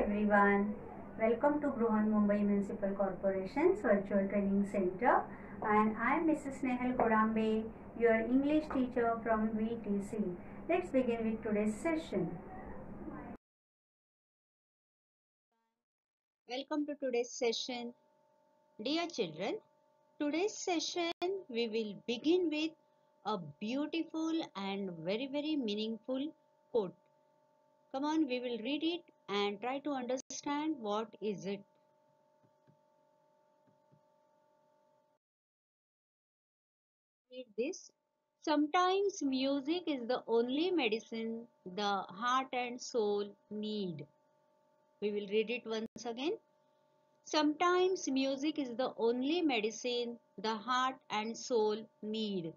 everyone. Welcome to Bruhan Mumbai Municipal Corporation's Virtual Training Center, and I am Mrs. Nehal Kodambe, your English teacher from VTC. Let's begin with today's session. Welcome to today's session. Dear children, today's session we will begin with a beautiful and very meaningful quote. Come on, we will read it and try to understand what is it. Read this. Sometimes music is the only medicine the heart and soul need. We will read it once again. Sometimes music is the only medicine the heart and soul need.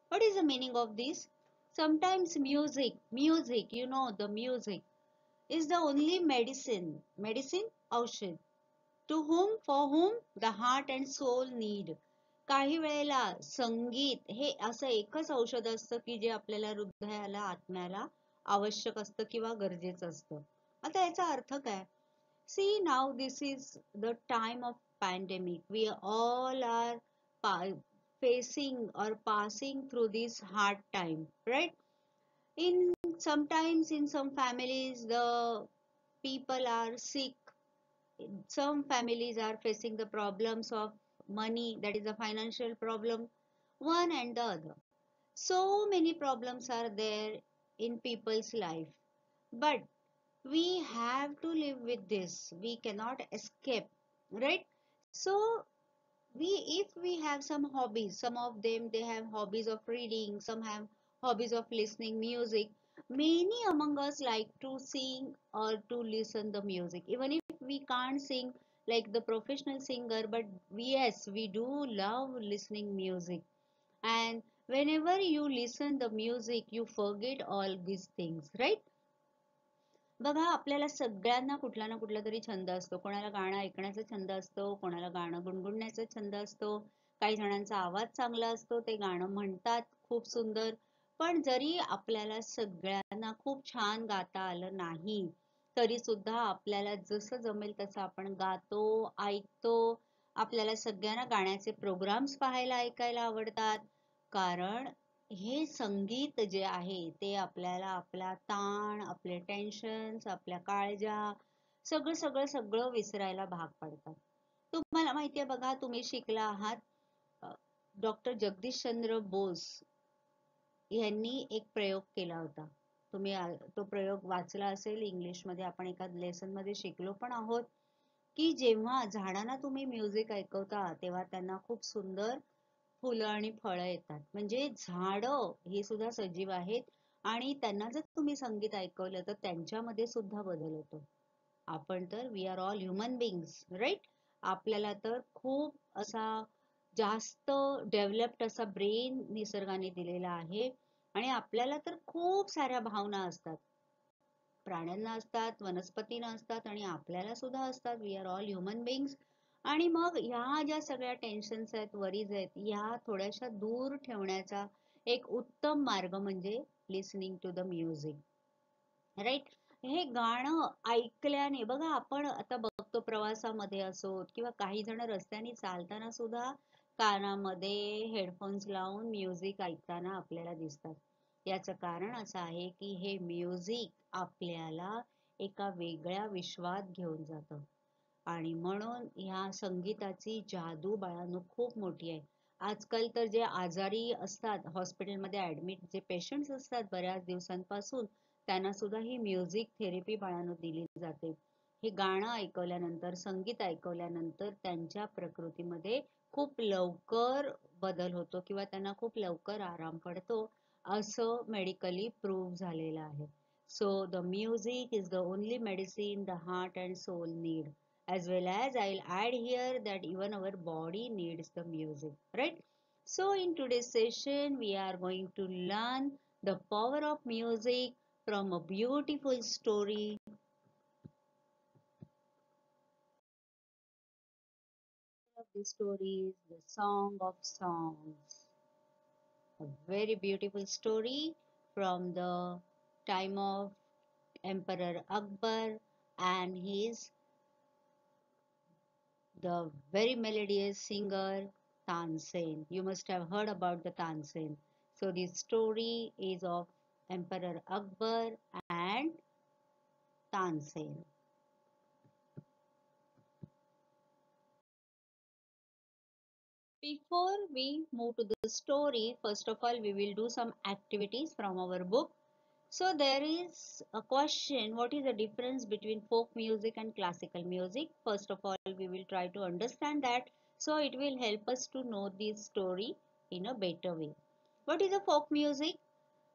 What is the meaning of this? Sometimes music, the music is the only medicine. Medicine, औषध. To whom, for whom the heart and soul need. काही वेळेला संगीत हे असं एकच औषध असतं की जे आपल्याला हृदयाला, आत्म्याला आवश्यक असतं किंवा गरजेचं असतं. आता याचा अर्थ काय? See, now this is the time of pandemic. We all are facing or passing through this hard time, right? Sometimes in some families the people are sick. Some families are facing the problems of money, that is a financial problem, one and the other. So many problems are there in people's life. But we have to live with this. We cannot escape, right? So if we have some hobbies, some of them they have hobbies of reading, some have hobbies of listening music. Many among us like to sing or to listen the music. Even if we can't sing like the professional singer, but yes, we do love listening music. And whenever you listen the music, you forget all these things, right? बघा, आपल्याला सगळ्यांना कुठला ना कुठला तरी छंद असतो. कोणाला गाणं ऐकण्याचा छंद असतो, कोणाला गाणं गुणगुणण्याचा छंद असतो, काही जणांचा आवाज चांगला असतो, ते गाणं म्हणतात खूप सुंदर. पण जरी आपल्याला सगळ्यांना खूप छान गाता आलं नाही तरी सुद्धा आपल्याला जसं जमेल तसं आपण गातो, ऐकतो. आपल्याला सगळ्यांना गाण्याचे प्रोग्राम्स पाहायला, ऐकायला आवडतात. कारण हे संगीत जे आहे ते आपल्याला आपला ताण, आपले टेन्शन्स, आपल्या काळजा सगळं विसरायला भाग पाडतात. तुम्हाला माहितीये बघा, तुम्ही शिकला आहात डॉक्टर जगदीश चंद्र बोस यांनी एक प्रयोग केला होता. तुम्ही तो प्रयोग वाचला असेल, इंग्लिश मध्ये आपण एका लेसन मध्ये शिकलो पण आहोत की जेव्हा झाडांना तुम्ही म्युझिक ऐकवता तेव्हा त्यांना खूप सुंदर फुलं आणि फळं येतात. म्हणजे झाडं हे सुद्धा सजीव आहेत आणि त्यांना जर तुम्ही संगीत ऐकवलं तर त्यांच्यामध्ये सुद्धा बदल होतो. आपण तर we are all human beings, right? आपल्याला तर खूप असा जास्त डेव्हलप्ड असा ब्रेन निसर्गाने दिलेला आहे आणि आपल्याला तर खूप साऱ्या भावना असतात. प्राण्यांना असतात, वनस्पतींना असतात आणि आपल्याला सुद्धा असतात. We are all human beings. आणि मग ह्या ज्या सगळ्या टेन्शन्स आहेत, वरीज आहेत, ह्या थोड्याशा दूर ठेवण्याचा एक उत्तम मार्ग म्हणजे listening to the music, right? हे गाणं ऐकल्याने बघा, आपण आता बघतो प्रवासामध्ये असो किंवा काही जण रस्त्याने चालताना सुद्धा कानामध्ये हेडफोन्स लावून म्युझिक ऐकताना आपल्याला दिसतात. याचं कारण असं आहे की हे म्युझिक आपल्याला एका वेगळ्या विश्वात घेऊन जातं आणि म्हणून ह्या संगीताची जादू बाळांनो खूप मोठी आहे. आजकाल तर जे आजारी असतात, हॉस्पिटलमध्ये ऍडमिट जे पेशंट्स असतात बऱ्याच दिवसांपासून, त्यांना सुद्धा ही म्युझिक थेरपी बाळांनो दिली जाते. हे गाणं ऐकवल्यानंतर, संगीत ऐकवल्यानंतर त्यांच्या प्रकृतीमध्ये खूप लवकर बदल होतो किंवा त्यांना खूप लवकर आराम पडतो, असं मेडिकली प्रूव्ह झालेलं आहे. So the music is the only medicine the heart and soul need. As well as I'll add here that even our body needs the music, right? So in today's session we are going to learn the power of music from a beautiful story. The story is the Song of Songs, a very beautiful story from the time of Emperor Akbar, and he's the very melodious singer Tansen. You must have heard about the Tansen. So this story is of Emperor Akbar and Tansen. Before we move to the story, first of all, we will do some activities from our book. So there is a question, what is the difference between folk music and classical music? First of all, we will try to understand that. So it will help us to know this story in a better way. What is a folk music?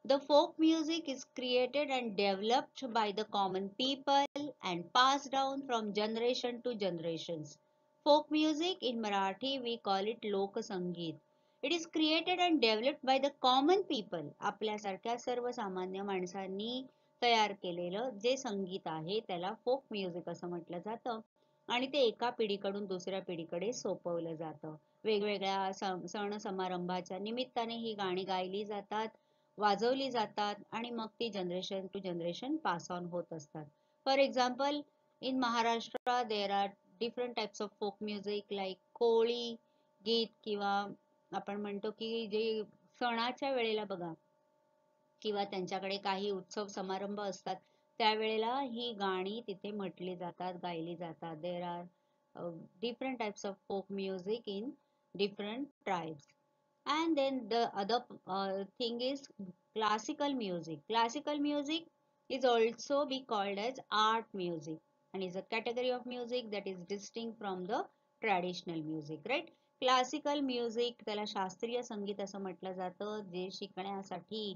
The folk music is created and developed by the common people and passed down from generation to generations. Folk music in Marathi we call it Lok Sangeet. It is created and developed by the common people. आपल्यासारख्या सर्वसामान्य माणसांनी तयार केलेलं जे संगीत आहे त्याला फोक music असं म्हटलं जातं आणि ते एका पिढीकडून दुसऱ्या पिढीकडे सोपवलं जातं. वेगवेगळ्या सण समारंभाच्या निमित्ताने ही गाणी गायली जातात, वाजवली जातात आणि मग ती generation to generation pass on होत असतात. For example, in Maharashtra there are different types of folk music like कोळी गीत किंवा आपण म्हणतो की जे सणाच्या वेळेला बघा किंवा त्यांच्याकडे काही उत्सव समारंभ असतात त्यावेळेला ही गाणी तिथे म्हटली जातात, गायली जातात. There are different types of folk music in different tribes. And then the other thing is classical music. Classical music is also be called as art music and is a category of music that is distinct from the traditional music, right? Classical music त्याला शास्त्रीय संगीत असं म्हटलं जातं, जे शिकण्यासाठी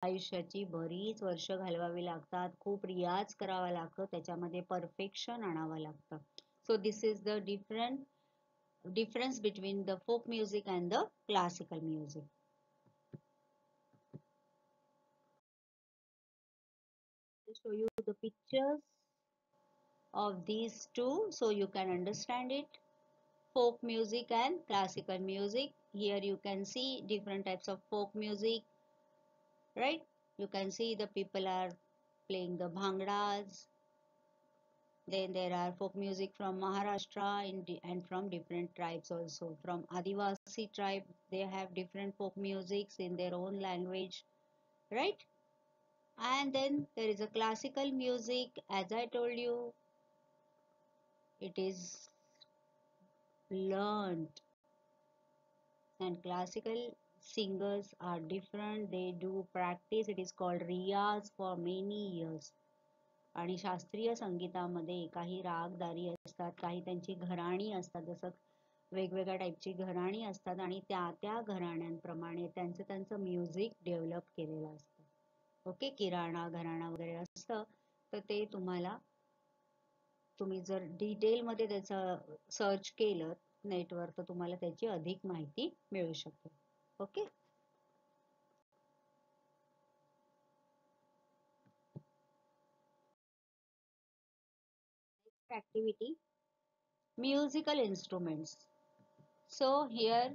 आयुष्याची बरीच वर्ष घालवावी लागतात, खूप रियाज करावा लागतो, त्याच्यामध्ये परफेक्शन आणावं लागतं. So this is the difference between the folk music and the classical music. I'll show you the pictures of these two so you can understand it. Folk music and classical music. Here you can see different types of folk music, right? You can see the people are playing the bhangdas. Then there are folk music from Maharashtra and from different tribes also. From Adivasi tribe, they have different folk musics in their own language, right? And then there is a classical music. As I told you, it is learned, and classical singers are different. They do practice. It is called riyaz for many years. आणि शास्त्रीय संगीतामध्ये काही रागदारी असतात, काही त्यांची घराणी असतात, जसं वेगवेगळ्या टाईपची घराणी असतात आणि त्या त्या घराण्यांप्रमाणे त्यांचं त्यांचं म्युझिक डेव्हलप केलेलं असतं. ओके, किराणा घराणा वगैरे असतं, तर ते तुम्ही जर डिटेलमध्ये त्याचं सर्च केलं नेटवर तर तुम्हाला त्याची अधिक माहिती मिळू शकते. Okay, activity, musical instruments. So here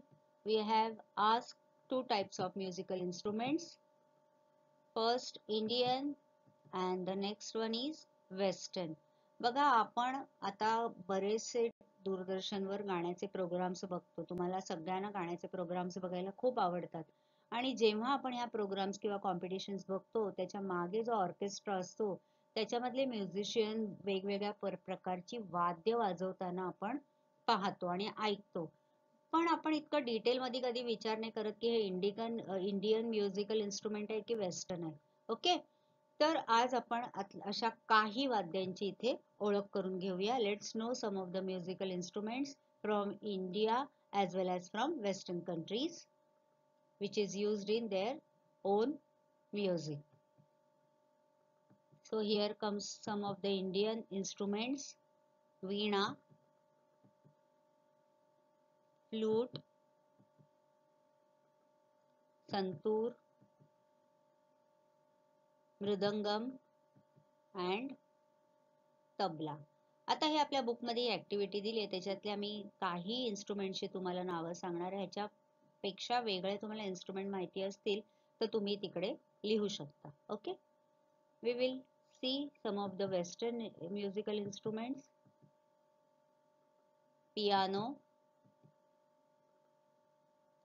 we have asked two types of musical instruments. First Indian and the next one is Western. बघा, आपण आता बरेचसे दूरदर्शनवर गाण्याचे प्रोग्राम्स बघतो. तुम्हाला सगळ्यांना गाण्याचे प्रोग्राम्स बघायला खूप आवडतात आणि जेव्हा आपण ह्या प्रोग्राम्स किंवा कॉम्पिटिशन्स बघतो त्याच्या मागे जो ऑर्केस्ट्रा असतो त्याच्यामधले म्युझिशियन वेगवेगळ्या प्रकारची वाद्य वाजवताना आपण पाहतो आणि ऐकतो. पण आपण इतकं डिटेलमध्ये कधी विचार नाही करत की हे इंडियन म्युझिकल इन्स्ट्रुमेंट आहे की वेस्टर्न आहे. ओके, तर आज आपण अशा काही वाद्यांची इथे ओळख करून घेऊया. Let's know some of the musical instruments from India as well as from Western countries which is used in their own music. So here comes some of the Indian instruments: veena, flute, santoor, mridangam and tabla. आता हे आपल्या बुकमध्ये activity दिली आहे, त्याच्यातल्या मी काही इन्स्ट्रुमेंटची तुम्हाला नावं सांगणार आहे. ह्याच्यापेक्षा वेगळे तुम्हाला इन्स्ट्रुमेंट माहिती असतील तर तुम्ही तिकडे लिहू शकता. Okay, we will see some of the Western musical instruments. Piano,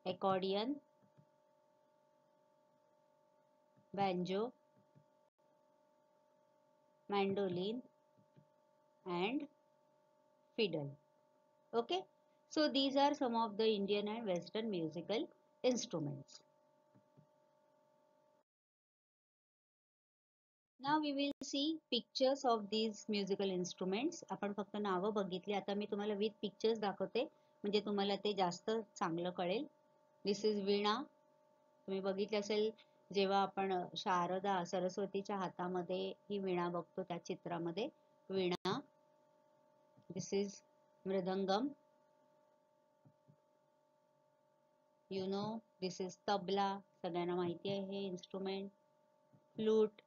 accordion, banjo, mandolin, and fiddle. Okay, so these are some of the Indian and Western musical instruments. Now we will see pictures of these musical instruments. आपण फक्त नावं बघितली. आता मी तुम्हाला with pictures दाखवते म्हणजे तुम्हाला ते जास्त चांगलं कळेल. दिस इज वीणा. तुम्ही बघितले असेल जेव्हा आपण शारदा सरस्वतीच्या हातामध्ये ही वीणा बघतो त्या चित्रामध्ये veena. This is mridangam. You know this is tabla. सगळ्यांना माहिती आहे हे इन्स्ट्रुमेंट. फ्लूट,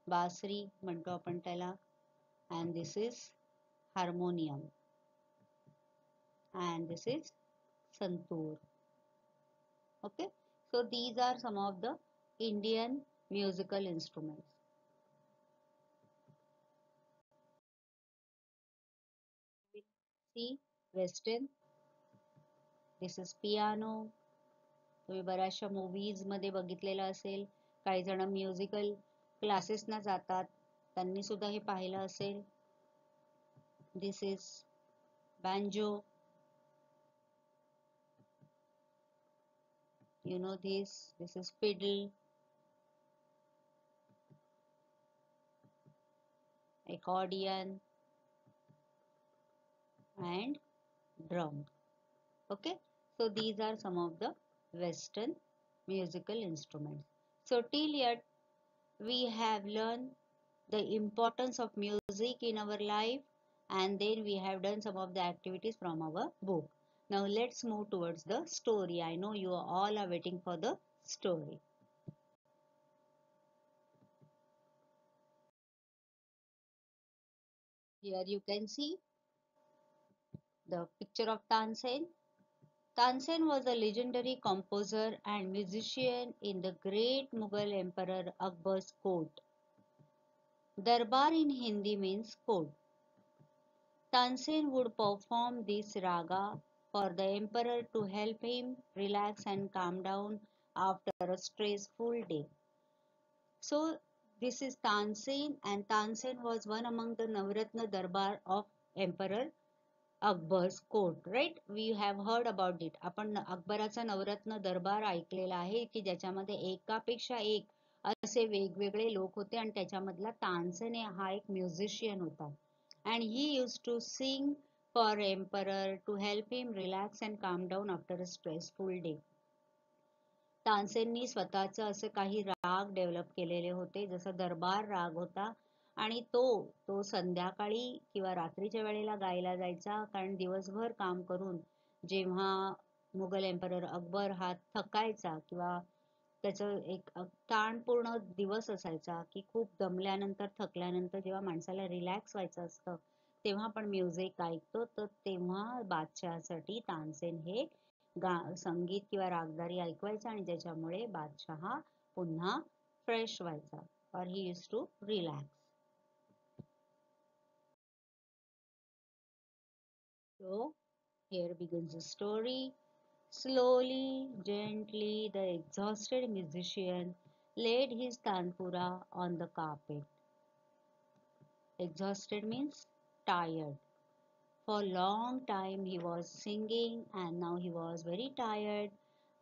बासरी म्हणतो आपण त्याला. And this is harmonium. And this is santoor. Okay, so these are some of the Indian musical instruments. See Western. This is piano. तुम्ही बऱ्याचशा मूवीज मध्ये बघितलेलं असेल. काही जण म्युझिकल क्लासेसना जातात त्यांनी सुद्धा हे पाहिलं असेल. This is banjo. You know this is fiddle, accordion, and drum. Okay, so these are some of the Western musical instruments. So till yet we have learned the importance of music in our life, and then we have done some of the activities from our book. Now let's move towards the story. I know you all are waiting for the story. Here you can see the picture of Tansen. Tansen was a legendary composer and musician in the great Mughal Emperor Akbar's court. Darbar in Hindi means court. Tansen would perform this raga for the emperor to help him relax and calm down after a stressful day. So this is Tansen, and Tansen was one among the Navratna Darbar of Emperor Akbar's court, right? We have heard about it. आपण अकबराचा नवरत्न दरबार ऐकलेला आहे की ज्याच्यामध्ये एकापेक्षा एक असे वेगवेगळे लोक होते आणि त्याच्यामधला तानसेन हा एक म्युझिशियन होता. And he used to sing for emperor to help him relax and calm down after a stressful day. तानसेननी स्वतःचं असं काही राग डेव्हलप केलेले होते जसं दरबार राग होता आणि तो संध्याकाळी किंवा रात्रीच्या वेळेला गायला जायचा कारण दिवसभर काम करून जेव्हा मुघल एम्परर अकबर हा थकायचा किंवा त्याचं एक ताणपूर्ण दिवस असायचा की खूप दमल्यानंतर थकल्यानंतर जेव्हा माणसाला रिलॅक्स व्हायचं असतं तेव्हा आपण म्युझिक ऐकतो तर तेव्हा बादशहासाठी तानसेन हे संगीत किंवा रागदारी ऐकवायचा आणि ज्याच्यामुळे बादशहा पुन्हा फ्रेश व्हायचा or he used to relax. So here begins the story. Slowly, gently, the exhausted musician laid his tanpura on the carpet. Exhausted means tired. For a long time he was singing and now he was very tired,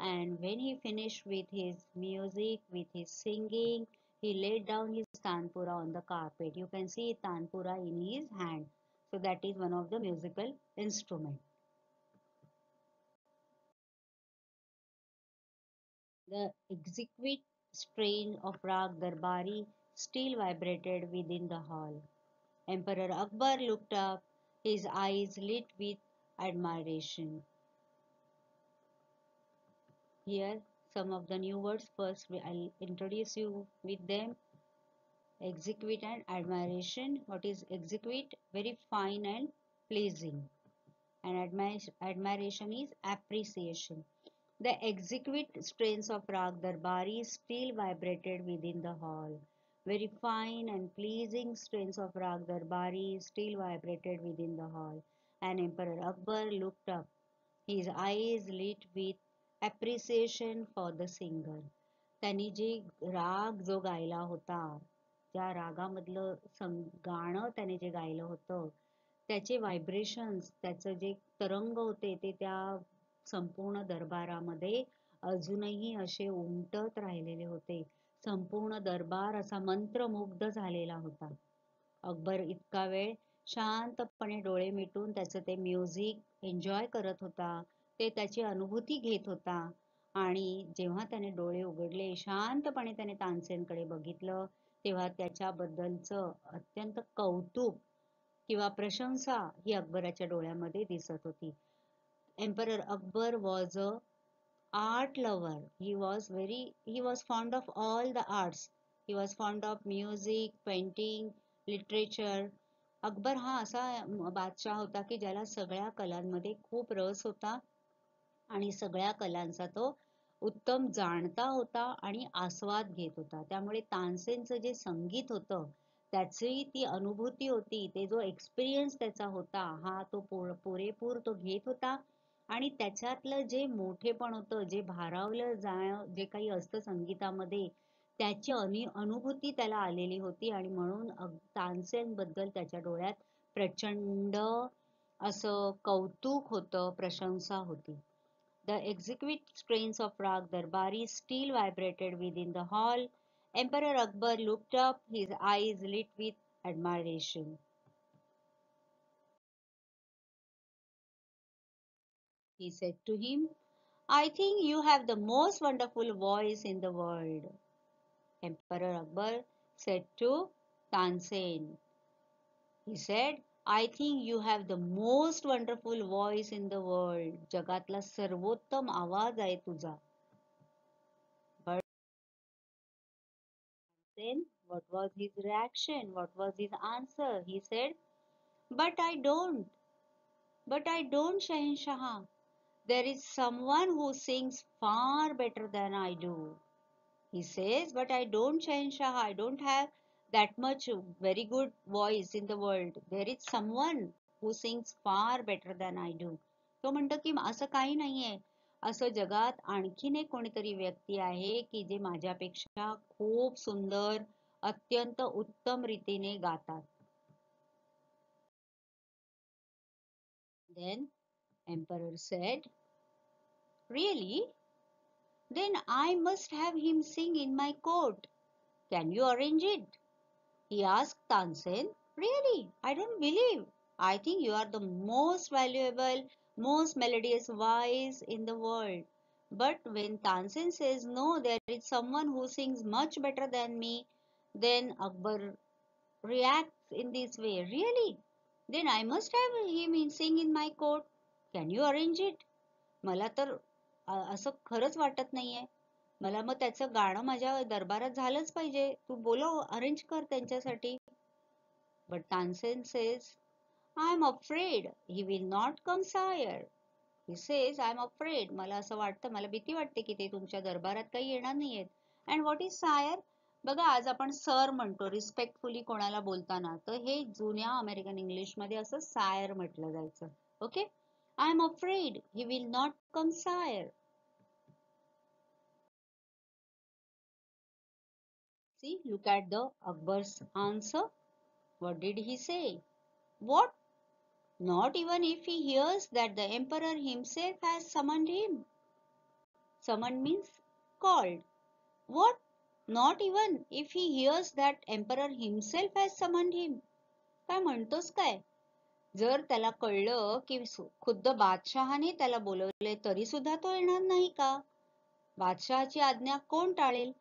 and when he finished with his music, with his singing, he laid down his tanpura on the carpet. You can see tanpura in his hand. So that is one of the musical instrument. The exquisite strain of Rag Darbari still vibrated within the hall. Emperor Akbar looked up, his eyes lit with admiration. Here some of the new words. First I'll introduce you with them. Exquisite and admiration. What is exquisite? Very fine and pleasing. And admiration is appreciation. The exquisite strains of Rag Darbari still vibrated within the hall. Very fine and pleasing strains of Rag Darbari still vibrated within the hall, and Emperor Akbar looked up, his eyes lit with appreciation for the singer. त्यांनी जे राग जो गायला होता, त्या रागामधलं गाणं त्याने जे गायलं होतं, त्याचे व्हायब्रेशन्स, त्याचं जे तरंग होते ते त्या संपूर्ण दरबारामध्ये अजूनही असे उमटत राहिलेले होते. संपूर्ण दरबार असा मंत्रमुग्ध झालेला होता. अकबर इतका वेळ शांतपणे डोळे मिटून त्याचं ते म्युझिक एन्जॉय करत होता, ते त्याची अनुभूती घेत होता. आणि जेव्हा त्याने डोळे उघडले, शांतपणे त्याने तानसेनकडे बघितलं, तेव्हा त्याच्याबद्दलचं अत्यंत कौतुक किंवा प्रशंसा ही अकबराच्या डोळ्यामध्ये दिसत होती. Emperor Akbar was a art lover. He was fond of all the arts. He was fond of music, painting, literature. Akbar हा असा बादशाह होता की ज्याला सगळ्या कलांमध्ये खूप रस होता आणि सगळ्या कलांचा तो उत्तम जाणता होता आणि आस्वाद घेत होता. त्यामुळे तानसेनचं जे संगीत होतं, त्याची ती अनुभूती होती, ते जो एक्सपिरियन्स त्याचा होता, हा तो पुरेपूर तो घेत होता. आणि त्याच्यातलं जे मोठेपण होतं, जे भारावलं जे काही असतं संगीतामध्ये, त्याची अनुभूती त्याला आलेली होती. आणि म्हणून तानसेन बद्दल त्याच्या डोळ्यात प्रचंड असं कौतुक होतं, प्रशंसा होती. The exquisite strains of Rag Darbari still vibrated within the hall. Emperor Akbar looked up, his eyes lit with admiration. He said to him, I think you have the most wonderful voice in the world. Emperor Akbar said to Tansen, he said, I think you have the most wonderful voice in the world. जगातला सर्वोत्तम आवाज आहे तुझा. But then what was his reaction? What was his answer? He said, But I don't. But I don't, Shahinshah. There is someone who sings far better than I do. He says, but I don't, Shahinshah. I don't have that much very good voice in the world. There is someone who sings far better than I do. तो म्हणतो की असं काही नाहीये. असं जगात आणखीन एक कोणीतरी व्यक्ती आहे की जे माझ्यापेक्षा खूप सुंदर, अत्यंत उत्तम रीतीने गातात. Then Emperor said, Really? Then I must have him sing in my court. Can you arrange it? He asked Tansen. Really? I don't believe. I think you are the most valuable, most melodious voice in the world. But when Tansen says no, there is someone who sings much better than me, then Akbar reacts in this way. Really? Then I must have him sing in my court. Can you arrange it? मला तर असं खरंच वाटत नाहीये. मला मग त्याचं गाणं माझ्या दरबारात झालंच पाहिजे. तू बोलव, अरेंज कर त्यांच्यासाठी. But Tansen says, I am afraid he will not come, sire. He says, I am afraid. मला असं वाटतं, मला भीती वाटते की ते तुमच्या दरबारात काही येणार नाहीयेत. And what is sire? बघा, आज आपण सर म्हणतो रिस्पेक्टफुली कोणाला बोलताना, तर हे जुन्या अमेरिकन इंग्लिश मध्ये असं सायर म्हटलं जायचं. Okay, I am afraid he will not come, sire. See, look at the Akbar's answer. What did he say? What? Not even if he hears that the emperor himself has summoned him. Summoned means called. What? Not even if he hears that emperor himself has summoned him. काय म्हणतोस काय? जर त्याला कळलं की खुद्द बादशहाने त्याला बोलवले तरी सुद्धा तो येणार नाही का? बादशहाची आज्ञा कोण टाळेल?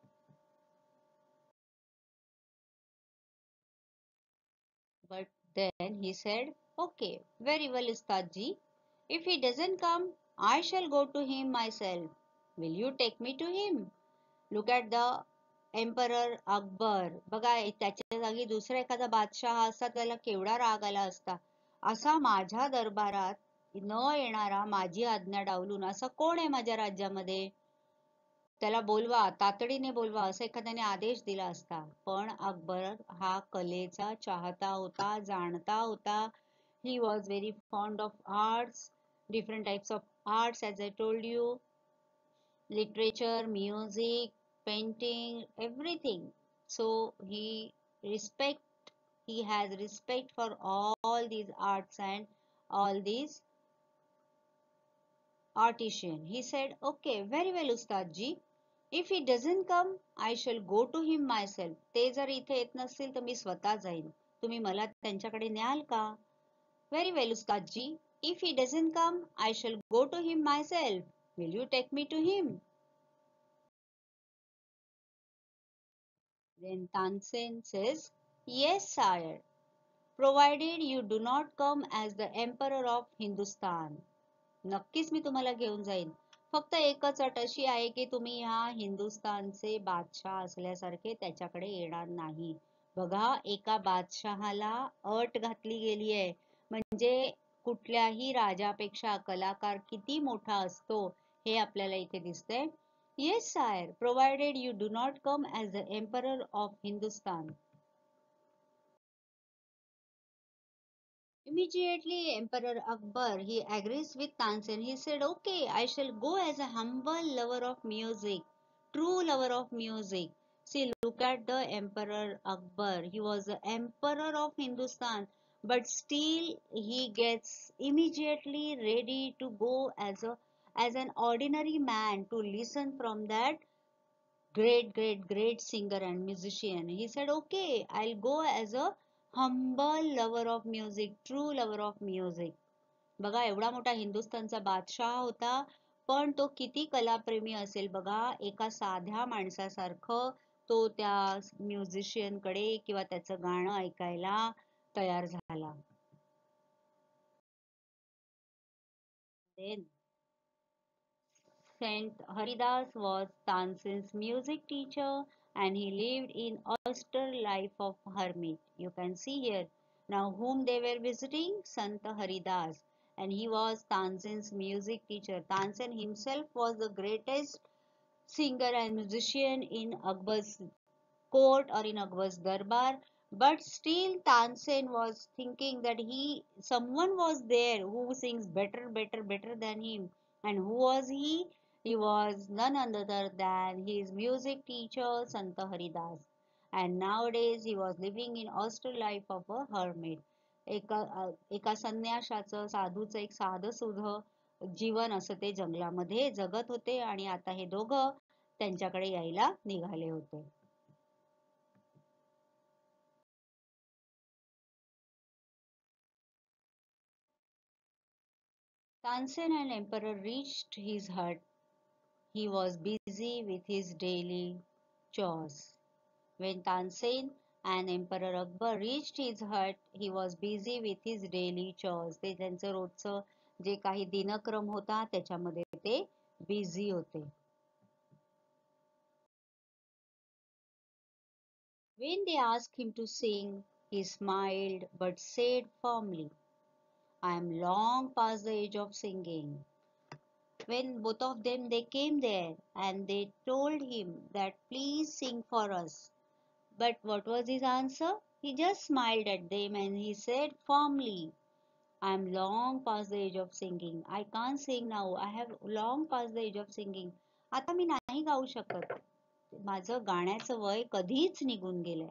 But then he said, Okay, very well, Ustadji. If he doesn't come, I shall go to him myself. Will you take me to him? Look at the Emperor Akbar. बघा, त्याच्या जागी दुसरा एखादा बादशाह असता त्याला केवढा राग आला असता. असा माझ्या दरबारात न येणारा, माझी आज्ञा डावलून असा कोण आहे माझ्या राज्यामध्ये? त्याला बोलवा, तातडीने बोलवा असं एखाद्याने आदेश दिला असता. पण अकबर हा कलेचा चाहता होता, जाणता होता. He was very fond of arts, different types of arts, as I told you, literature, music, painting, everything. So respect, he has respect for all these arts and all these artisan. He said, okay, very well, Ustadji. If he doesn't come, I shall go to him myself. ते जर इथे येत नसतील तर मी स्वतः जाईन. तुम्ही मला त्यांच्याकडे न्याल का? Very well, Ustadji. If he doesn't come, I shall go to him myself. Will you take me to him? Then Tansen says, yes, sire, provided you do not come as the emperor of Hindustan. नक्कीच मी तुम्हाला घेऊन जाईन. फक्त एकच अट अशी आहे की तुम्ही ह्या हिंदुस्थानचे बादशाह असल्यासारखे त्याच्याकडे येणार नाही. बघा, एका बादशहाला अट घातली गेली आहे. म्हणजे कुठल्याही राजापेक्षा कलाकार किती मोठा असतो हे आपल्याला इथे दिसतंय. Yes, sire, provided you do not come as the emperor of Hindustan. Immediately, Emperor Akbar, he agrees with Tansen. He said, okay, I shall go as a humble lover of music, true lover of music. See, look at the Emperor Akbar. He was the emperor of Hindustan, but still he gets immediately ready to go as an ordinary man to listen from that great singer and musician. He said, okay, I'll go as a humble lover of music, true lover of music. बघा, एवढा मोठा हिंदुस्थानचा बादशाह होता, पण तो किती कलाप्रेमी असेल बघा. एका साध्या माणसासारखं तो त्या म्युझिशियन कडे किंवा त्याचं गाणं ऐकायला तयार झाला. Then Saint Haridas was Tansen's music teacher and he lived in austere life of hermit. You can see here. Now whom they were visiting? Sant Haridas. And he was Tansen's music teacher. Tansen himself was the greatest singer and musician in Akbar's court or in Akbar's darbar. But still Tansen was thinking that someone was there who sings better than him. And who was he? He was none other than his music teacher Santa Haridas. And nowadays he was living in austere life of a hermit. एका संन्याशाचं साधूचं एक साधं सुधं जीवन असं ते जंगलामध्ये जगत होते आणि आता हे दोघं त्यांच्याकडे यायला निघाले होते. Tansen and Emperor reached his hut. He was busy with his daily chores. When Tansen and Emperor Akbar reached his hut, he was busy with his daily chores. ते त्यांचं रोजचं जे काही दिनक्रम होता त्याच्यामध्ये ते बिझी होते. When they asked him to sing, he smiled but said firmly, I am long past the age of singing. When both of them they came there and they told him that please sing for us. But what was his answer? He just smiled at them and he said firmly, I am long past the age of singing. I can't sing now. I have long past the age of singing. आता मी नाही गाऊ शकत. माझं गाण्याचं वय कधीच निघून गेलंय.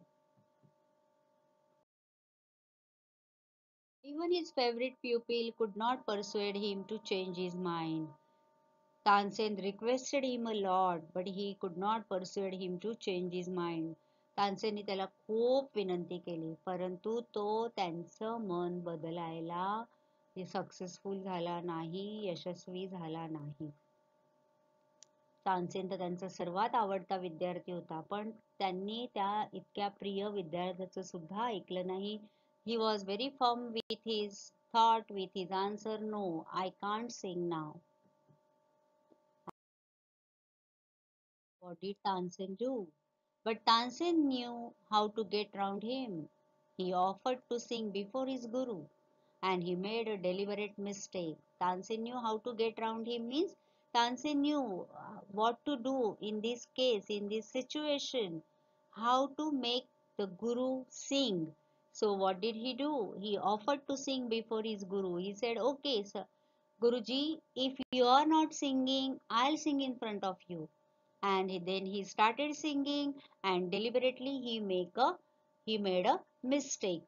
Even his favorite pupil could not persuade him to change his mind. Tansen requested him a lot, but he could not persuade him to change his mind. तानसेनने त्याला खूप विनंती केली, परंतु तो त्यांचं मन बदलायला सक्सेसफुल झाला नाही, यशस्वी झाला नाही. तानसेन तर त्यांचा सर्वात आवडता विद्यार्थी होता, पण त्यांनी त्या इतक्या प्रिय विद्यार्थ्याचं सुद्धा ऐकलं नाही. He was very firm with his thought, with his answer, no, I can't sing now. What did Tansen do? But Tansen knew how to get round him. He offered to sing before his guru and he made a deliberate mistake. Tansen knew how to get round him means Tansen knew what to do in this case, in this situation, how to make the Guru sing. So what did he do? He offered to sing before his Guru. He said, okay, sir, Guruji, if you are not singing, I'll sing in front of you. And then he started singing, and deliberately he made a mistake.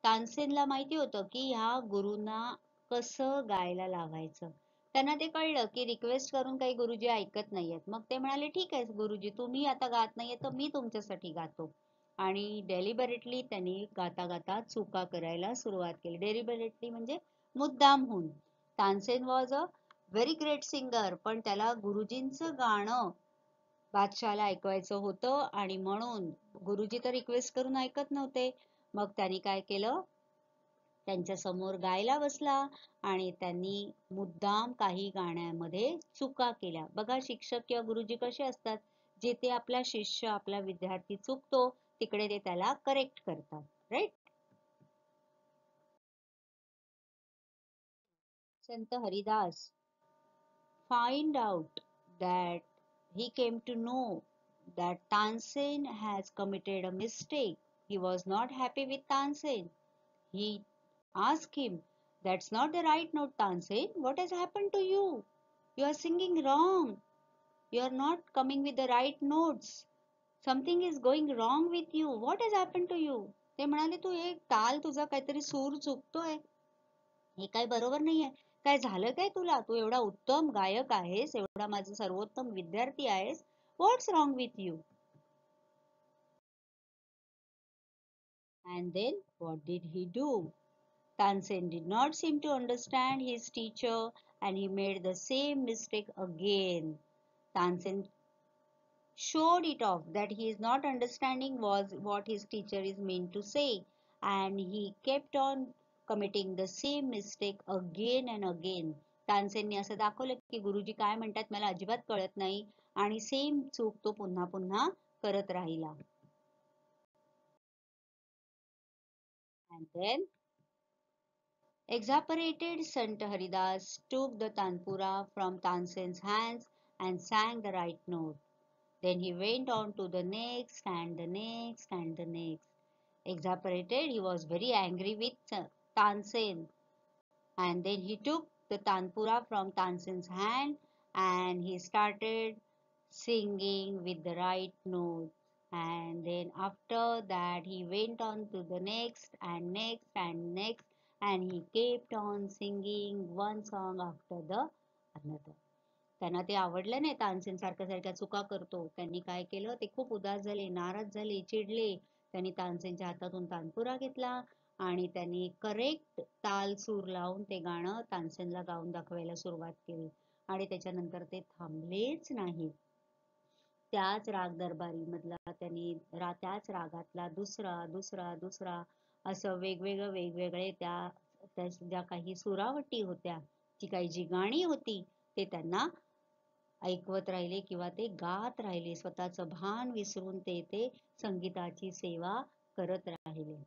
तानसेनला माहिती होतं की ह्या गुरुंना कसं गायला लावायचं. त्यांना ते कळलं की रिक्वेस्ट करून काही गुरुजी ऐकत नाहीयेत. मग ते म्हणाले, ठीक आहे गुरुजी, तुम्ही आता गात नाहीये तर मी तुमच्यासाठी गातो. आणि डेलिबरेटली त्यांनी गाता गाता चुका करायला सुरुवात केली. डेलिबरेटली म्हणजे मुद्दामहून. Tansen was a very great singer, पण त्याला गुरुजींचं गाणं बादशहाला ऐकवायचं होतं आणि म्हणून गुरुजी तर रिक्वेस्ट करून ऐकत नव्हते. मग त्यांनी काय केलं, त्यांच्या समोर गायला बसला आणि त्यांनी मुद्दाम काही गाण्यामध्ये चुका केल्या. बघा शिक्षक किंवा गुरुजी कसे असतात, जिथे आपला शिष्य आपला विद्यार्थी चुकतो तिकडे ते त्याला करेक्ट करतात, right. Sant Haridas find out that he came to know that Tansen has committed a mistake. He was not happy with Tansen. He asked him, that's not the right note, Tansen. What has happened to you? You are singing wrong. You are not coming with the right notes. Something is going wrong with you. What has happened to you? ते म्हणाले, तू एक ताल तुझा काहीतरी सूर चुकतोय. हे काय बरोबर नाहीये. काय झालं काय तुला? तू एवढा उत्तम गायक आहेस, एवढा माझा सर्वोत्तम विद्यार्थी आहेस. What's wrong with you? And then what did he do? Tansen did not seem to understand his teacher and he made the same mistake again. Tansen showed it off that he is not understanding was what his teacher is meant to say, and he kept on committing the same mistake again and again. तानसेनने असं दाखवलं की गुरुजी काय म्हणतात मला अजिबात कळत नाही आणि सेम चूक तो पुन्हा पुन्हा करत राहिला. And then exasperated Sant Haridas took the tanpura from Tansen's hands and sang the right note. Then he went on to the next and the next and the next. Exasperated, he was very angry with Tansen. And then he took the tanpura from Tansen's hand and he started singing with the right note. And then after that, he went on to the next and next and next, and he kept on singing one song after the another. त्यांना ते आवडलं नाही, तानसेन सारख्या सारख्या चुका करतो. त्यांनी काय केलं, ते खूप उदास झाले, नाराज झाले, चिडले. त्यांनी तानसेनच्या हातातून तानपुरा घेतला आणि त्यांनी करेक्ट ताल सूर लावून ते गाणं तानसेनला गाऊन दाखवायला सुरुवात केली. आणि त्याच्यानंतर ते थांबलेच नाही. त्याच राग दरबारी मधला त्यांनी त्याच रागातला दुसरा दुसरा दुसरा असं वेगवेगळे त्या ज्या काही सुरावटी होत्या, ती काही जी गाणी होती ते त्यांना ऐकवत राहिले किंवा ते गात राहिले. स्वतःचं भान विसरून ते संगीताची सेवा करत राहिले.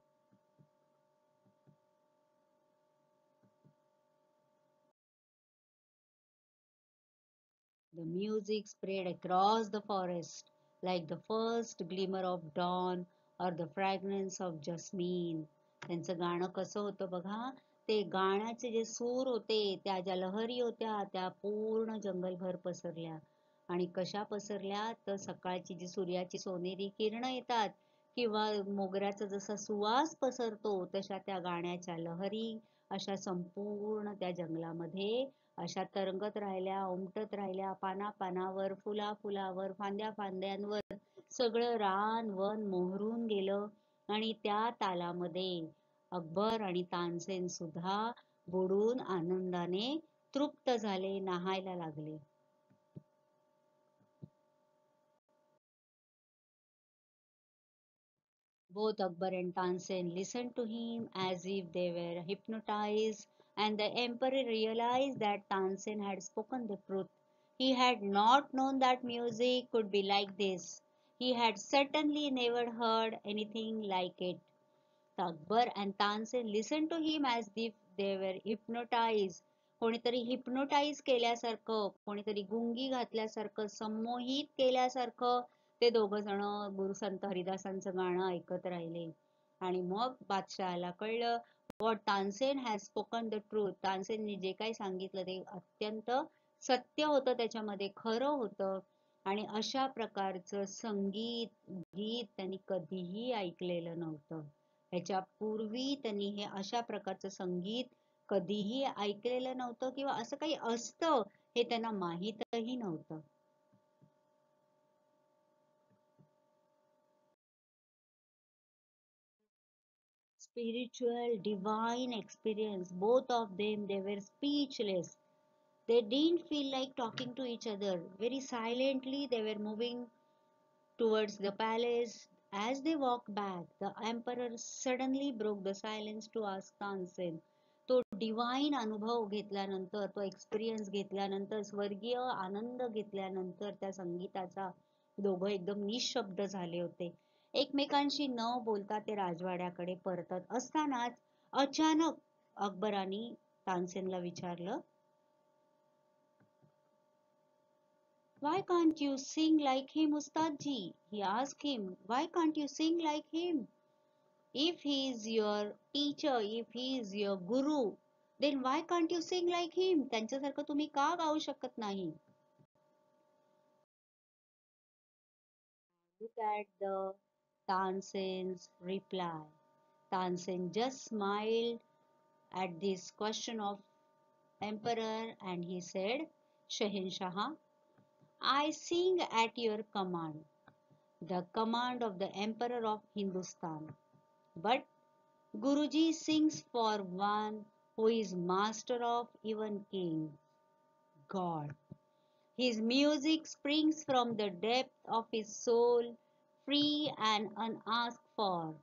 The music spread across the forest like the first glimmer of dawn or the fragrance of jasmine. त्यांचं गाणं कसं होतं बघा, ते गाण्याचे जे सूर होते, त्या ज्या लहरी होत्या त्या पूर्ण जंगलभर पसरल्या. आणि कशा पसरल्या तर सकाळची जी सूर्याची सोनेरी किरणं येतात किंवा मोगऱ्याचा जसा सुवास पसरतो तशा त्या गाण्याच्या लहरी अशा संपूर्ण त्या जंगलामध्ये अशा तरंगत राहिल्या, उमटत राहिल्या, पाना पानावर, फुला फुलावर, फांद्या फांद्यांवर सगळं रान वन मोहरून गेलं. आणि त्या तालामध्ये अकबर आणि तानसेन सुद्धा बुडून आनंदाने तृप्त झाले, नाहायला लागले. Both Akbar and Tansen listened to him as if they were hypnotized, and the emperor realized that Tansen had spoken the truth. He had not known that music could be like this. He had certainly never heard anything like it. Akbar and Tansen listened to him as if they were hypnotized. कोणीतरी hypnotise केल्यासारखं, कोणीतरी गुंगी घातल्यासारखं, संमोहित केल्यासारखं ते दोघं जण गुरु संत हरिदासांचं गाणं ऐकत राहिले. आणि मग बादशहाला कळलं what Tansen has spoken the truth. तानसेननी जे काही सांगितलं ते अत्यंत सत्य होतं, त्याच्यामध्ये खरं होतं. आणि अशा प्रकारचं संगीत गीत त्यांनी कधीही ऐकलेलं नव्हतं. ह्याच्या पूर्वी त्यांनी हे अशा प्रकारचं संगीत कधीही ऐकलेलं नव्हतं, किंवा असं काही असतं हे त्यांना माहीतही नव्हतं. Spiritual, divine experience, both of them, they were speechless. They didn't feel like talking to each other. Very silently, they were moving towards the palace. As they walked back, the emperor suddenly broke the silence to ask Tansen. तो divine अनुभव घेतल्यानंतर, तो experience घेतल्यानंतर, स्वर्गीय आनंद घेतल्यानंतर त्या संगीताचा दोघं एकदम निशब्द झाले होते. एकमेकांशी न बोलता ते राजवाड्याकडे परतत असतानाच अचानक अकबराने तानसेनला विचारलं, Why can't you sing like him, Ustadji? He asked him, why can't you sing like him? If he is your teacher, if he is your guru, then why can't you sing like him? त्यांच्यासारखं तुम्ही का गाऊ शकत नाही? Look at the Tansen's reply. Tansen just smiled at this question of emperor and he said, Shahenshah, I sing at your command, the command of the emperor of Hindustan. But Guruji sings for one who is master of even kings, God. His music springs from the depth of his soul, free and unasked for.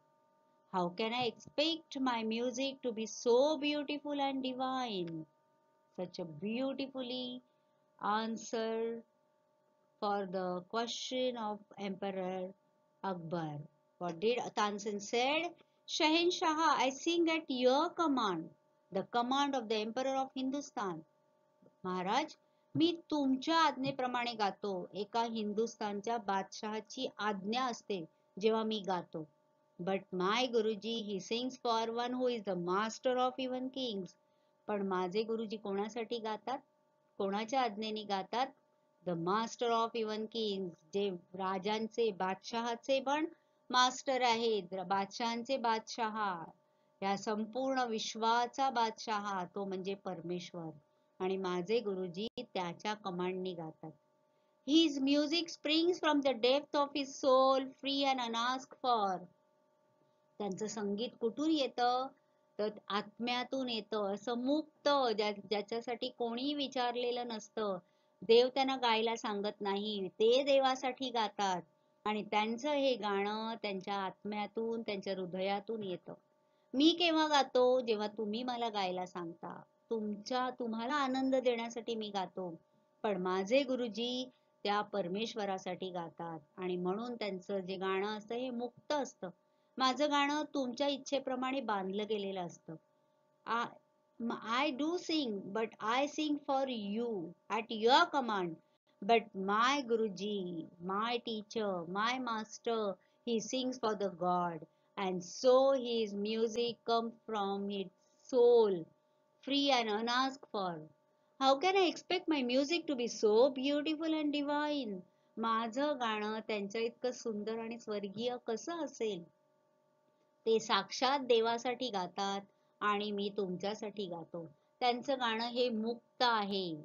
How can I expect my music to be so beautiful and divine? Such a beautifully answer for the question of Emperor Akbar. What did Tansen said? Shahenshah, I sing at your command, the command of the Emperor of Hindustan. महाराज, मी तुमच्या आज्ञेप्रमाणे गातो. एका हिंदुस्थानच्या बादशहाची आज्ञा असते जेव्हा मी गातो. But my Guruji, he sings for one who is the master of even kings. पण माझे गुरुजी कोणासाठी गातात? कोणाच्या आज्ञेने गातात? The master of even kings, जे राजांचे, बादशहाचे पण मास्टर आहेत, बादशहांचे बादशहा, या संपूर्ण विश्वाचा बादशहा तो म्हणजे परमेश्वर. आणि माझे गुरुजी त्याच्या कमांडनी गातात. His music springs from the depth of his soul, free and unasked for. त्यांचं संगीत कुठून येतं? तर आत्म्यातून येतं, असं मुक्त, ज्याच्यासाठी कोणी विचारलेलं नसतं. देव त्यांना गायला सांगत नाही, ते देवासाठी गातात. आणि त्यांचं हे गाणं त्यांच्या आत्म्यातून, त्यांच्या हृदयातून येतं. मी केव्हा गातो? जेव्हा तुम्ही मला गायला सांगता. तुम्हाला आनंद देण्यासाठी मी गातो. पण माझे गुरुजी त्या परमेश्वरासाठी गातात. आणि म्हणून त्यांचं जे गाणं असतं हे मुक्त असतं. माझं गाणं तुमच्या इच्छेप्रमाणे बांधलं गेलेलं असतं. I do sing, but I sing for you at your command. But my Guruji, my teacher, my master, he sings for the God. And so his music comes from his soul, free and unasked for. How can I expect my music to be so beautiful and divine? माझं गाणं त्यांच्या इतकं सुंदर आणि स्वर्गीय कसं असेल? ते साक्षात देवासाठी गातात आणि मी तुमच्यासाठी गातो. त्यांचं गाणं हे मुक्त आहे.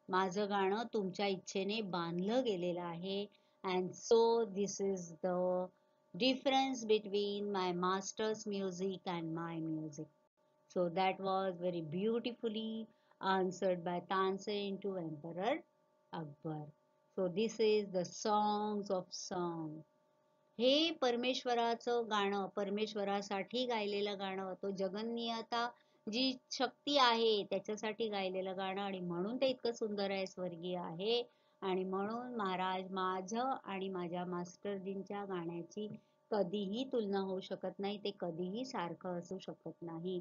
माझं गाणं तुमच्या इच्छेने बांधलं गेलेलं आहे. And so this is the difference between my master's music and my music. So that was very beautifully answered by Tansen to Emperor Akbar. So this is the songs of song. हे परमेश्वराचं गाणं, परमेश्वरासाठी गायलेलं गाणं, तो जगन्नियता जी शक्ती आहे त्याच्यासाठी गायलेलं गाणं. आणि म्हणून ते इतकं सुंदर आहे, स्वर्गीय आहे. आणि म्हणून महाराज, माझं आणि माझ्या मास्टरजींच्या गाण्याची कधीही तुलना होऊ शकत नाही. ते कधीही सारखं असू शकत नाही.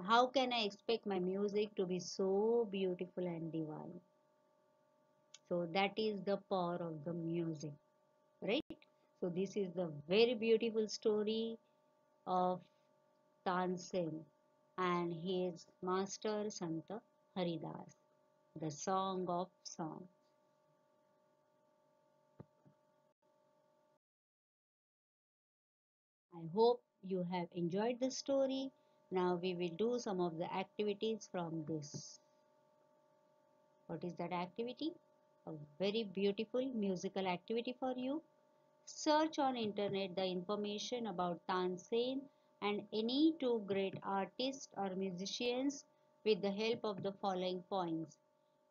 how can I expect my music to be so beautiful and divine? So that is the power of the music, right? So this is the very beautiful story of Tansen and his master Santa Haridas, the Song of Songs. I hope you have enjoyed the story. Now we will do some of the activities from this. What is that activity? A very beautiful musical activity for you. Search on internet the information about Tansen and any two great artists or musicians with the help of the following points.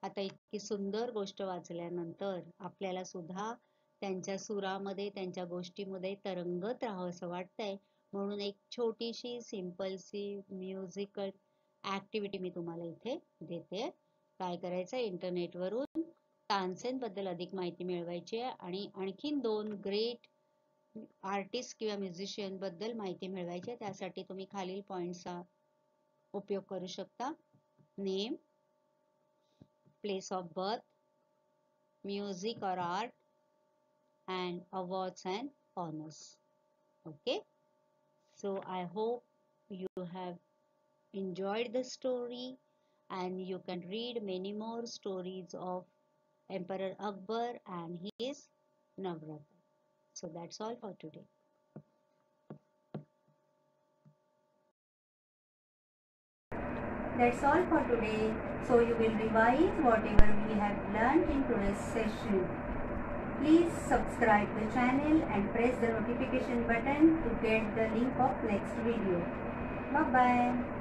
आता इतकी सुंदर गोष्ट वाचल्यानंतर आपल्याला सुद्धा त्यांच्या सुरामध्ये त्यांच्या गोष्टीमध्ये तरंगत राहावं असं वाटतंय, म्हणून एक छोटीशी सिंपलसी म्युझिकल ऍक्टिव्हिटी मी तुम्हाला इथे देते. काय करायचं, इंटरनेटवरून तानसेन बद्दल अधिक माहिती मिळवायची आहे आणि आणखीन 2 ग्रेट आर्टिस्ट किंवा म्युझिशियन बद्दल माहिती मिळवायची आहे. त्यासाठी तुम्ही खालील पॉइंट्सचा उपयोग करू शकता. Name, place of birth, music or art, and awards and honors. Okay, so I hope you have enjoyed the story and you can read many more stories of Emperor Akbar and his Navrata. So that's all for today. That's all for today. So you will revise whatever we have learned in today's session. Please subscribe the channel and press the notification button to get the link of next video. Bye bye.